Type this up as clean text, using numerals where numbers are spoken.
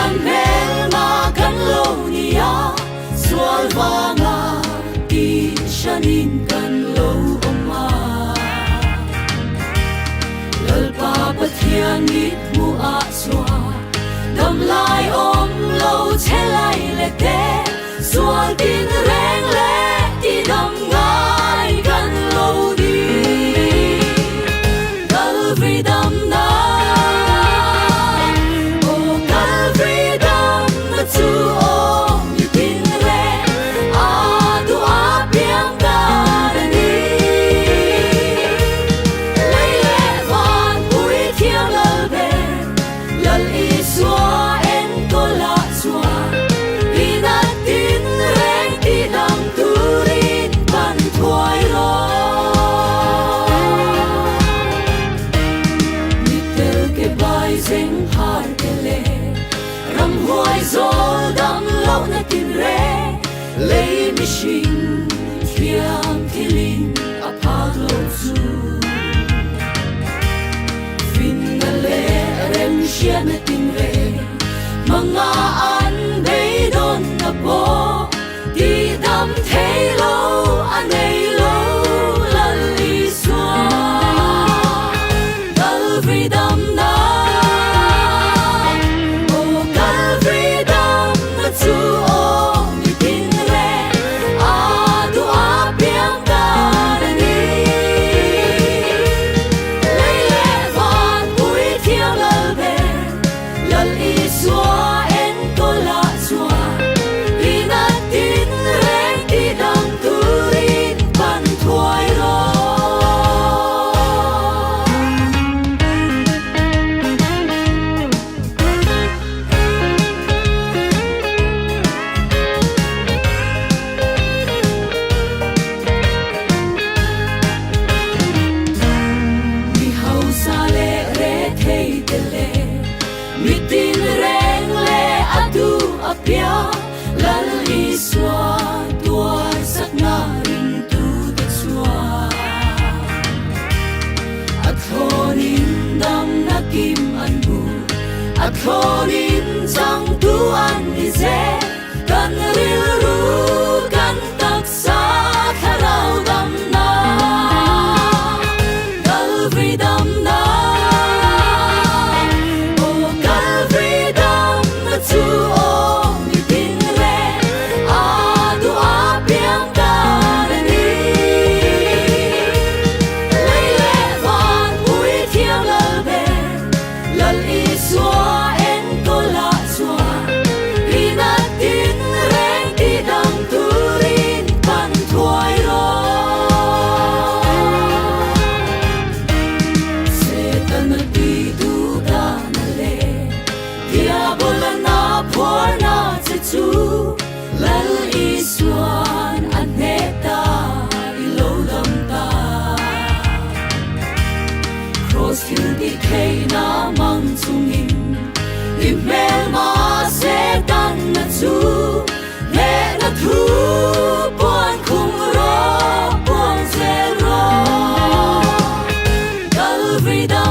kan mel ma kan lo nia sual wanga ti shanin kan lo oma lal pa pathian nit mu a swa dam lai om lo che lai le te sual tin reng le ti dam ngai kan lo di Calvary dam na tu om như tin re a tu a piang ta ni lấy lẽ van bụi thiêng lal về lal i xóa en có lạ xóa đi na tin reng ti dam tu rin ban thoại lo mi tel ke bai zeng har ke le ram huai zol dam lo na tin re lấy mi shin thiam thilin a phak lo su fin na le rem shia na tin re manga an bei don na po ti dam thei lo an ei lo lal li swa Calvary dam na tu om như tin re a tu a piang ta ni lấy lẽ van bụi thiêng lal về lal i xóa en có lạ xóa đi na tin reng ti dam tu rin ban thoại lo mi tin reng le atu apia lal i xóa tua sắc na rin tu te xóa athonin dam na kim an bu athonin chang tu an ni ze kan ril ru kan tak sa tharau dam na Calvary dam na tu om như tin re a tu a piang ta ni lấy lẽ van bụi thiêng lal về lal i xóa en có lạ xóa đi na tin reng ti dam tu rin ban thoại lo Satan na ti tu da na le diabol na por na te tu lal i suan an neta i lo dam ta cross hill di kay na mang tungin i mel ma se tan na tu le na tu puan khung ro puan se ro Calvary da